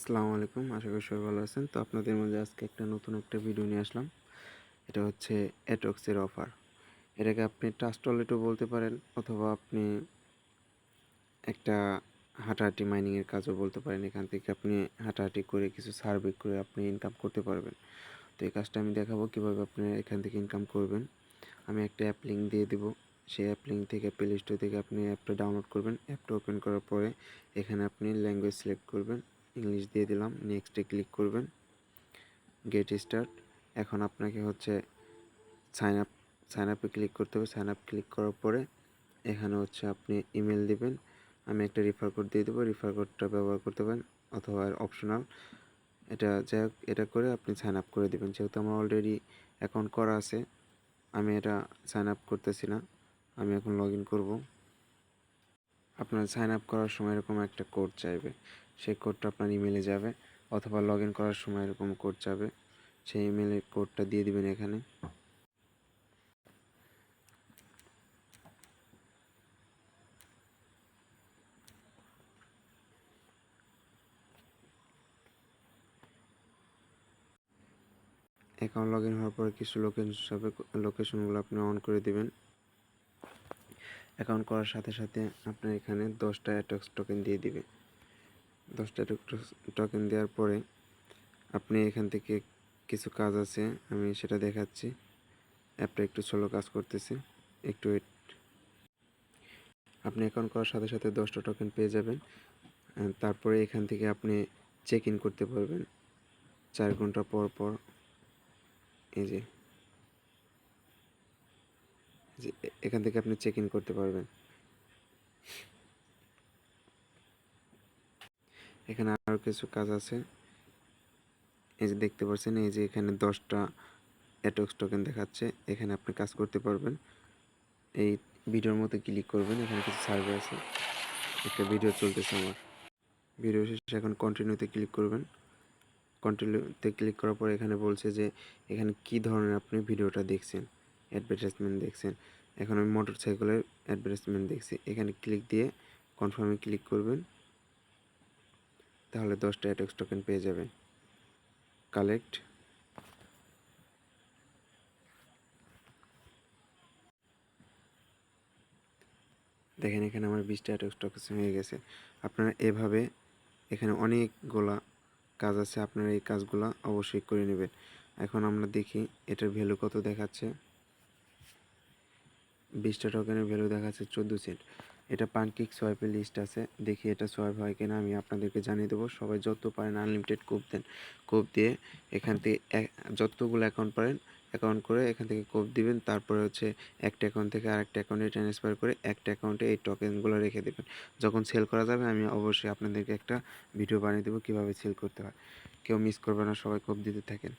আসসালামু আলাইকুম। আশা করি সবাই ভালো আছেন। তো আপনাদের মাঝে আজকে নতুন একটা ভিডিও নিয়ে আসলাম। এটা হচ্ছে অ্যাটক্সের অফার। এটাকে আপনি ট্রাস্ট ওয়ালেটও বলতে পারেন, অথবা আপনি একটা হাঁটাহাঁটি মাইনিংয়ের কাজও বলতে পারেন। এখান থেকে আপনি হাঁটাহাঁটি করে কিছু সার্ভে করে আপনি ইনকাম করতে পারবেন। তো এই কাজটা আমি দেখাবো কীভাবে আপনি এখান থেকে ইনকাম করবেন। আমি একটা অ্যাপ লিঙ্ক দিয়ে দেবো। সেই অ্যাপ লিঙ্ক থেকে প্লে স্টোর থেকে আপনি অ্যাপটা ডাউনলোড করবেন। অ্যাপটা ওপেন করার পরে এখানে আপনি ল্যাঙ্গুয়েজ সিলেক্ট করবেন। ইংলিশ দিয়ে দিলাম, নেক্সটে ক্লিক করবেন, গেট স্টার্ট। এখন আপনাকে হচ্ছে সাইন আপে ক্লিক করতে হবে। সাইন আপ ক্লিক করার পরে এখানে হচ্ছে আপনি ইমেল দিবেন। আমি একটা রেফার কোড দিয়ে দেবো, রেফার কোডটা ব্যবহার করতে পারেন, অথবা অপশনাল। এটা যাই হোক, এটা করে আপনি সাইন আপ করে দেবেন। যেহেতু আমার অলরেডি অ্যাকাউন্ট করা আছে, আমি এটা সাইন আপ করতেছি না, আমি এখন লগ ইন করবো। আপনার সাইন আপ করার সময় এরকম একটা কোড চাইবে, সেই কোডটা আপনার ইমেলে যাবে, অথবা লগ ইন করার সময় এরকম কোড যাবে, সেই ইমেলের কোডটা দিয়ে দিবেন এখানে। অ্যাকাউন্ট লগ ইন হওয়ার পরে কিছু লোকেশনগুলো আপনি অন করে দিবেন। অ্যাকাউন্ট করার সাথে সাথে আপনার এখানে 10টা অ্যাটক্স টোকেন দিয়ে দিবে। 10টা টোকেন দেওয়ার পরে আপনি এখান থেকে কিছু কাজ আছে, আমি সেটা দেখাচ্ছি। অ্যাপটা একটু স্লো কাজ করতেছে, একটু ওয়েট। আপনি অ্যাকাউন্ট করার সাথে সাথে 10টা টোকেন পেয়ে যাবেন। তারপরে এখান থেকে আপনি চেক ইন করতে পারবেন 4 ঘন্টা পর পর। এই যে এখান থেকে আপনি চেক ইন করতে পারবেন। এখানে আরও কিছু কাজ আছে, এই যে দেখতে পাচ্ছেন, এই যে এখানে 10টা অ্যাটক্স টোকেন দেখাচ্ছে, এখানে আপনি কাজ করতে পারবেন। এই ভিডিওর মধ্যে ক্লিক করবেন, এখানে কিছু সার্ভে আছে, একটা ভিডিও চলতেছে আমার। ভিডিও শেষে এখন কন্টিনিউতে ক্লিক করবেন। কন্টিনিউতে ক্লিক করার পর এখানে বলছে যে এখানে কি ধরনের আপনি ভিডিওটা দেখছেন, অ্যাডভার্টাইজমেন্ট দেখছেন। এখন আমি মোটর সাইকেলের অ্যাডভার্টাইজমেন্ট দেখছি, এখানে ক্লিক দিয়ে কনফার্মে ক্লিক করবেন, তাহলে 10টা অ্যাটক্স টোকেন পেয়ে যাবেন। কালেক্ট, দেখেন এখানে আমার 20টা অ্যাটক্স টোকেন হয়ে গেছে। আপনারা এভাবে, এখানে অনেকগুলা কাজ আছে, আপনারা এই কাজগুলো অবশ্যই করে নেবেন। এখন আমরা দেখি এটার ভ্যালু কত দেখাচ্ছে। 20টা টোকেনের ভ্যালু দেখাচ্ছে 14 সেন্ট। এটা পানকেক সোয়াইপের লিস্ট আছে, দেখি এটা সোয়াইপ হয় কিনা আমি আপনাদেরকে জানিয়ে দেবো। সবাই যত পারেন আনলিমিটেড কোপ দেন। কোপ দিয়ে এখান থেকে যতগুলো অ্যাকাউন্ট পারেন অ্যাকাউন্ট করে এখান থেকে কোপ দিবেন। তারপরে হচ্ছে একটা অ্যাকাউন্ট থেকে আরেকটা অ্যাকাউন্টে ট্রান্সফার করে একটা অ্যাকাউন্টে এই টোকেনগুলো রেখে দেবেন। যখন সেল করা যাবে আমি অবশ্যই আপনাদেরকে একটা ভিডিও বানিয়ে দেবো কীভাবে সেল করতে হয়। কেউ মিস করবে না, সবাই কোপ দিতে থাকেন।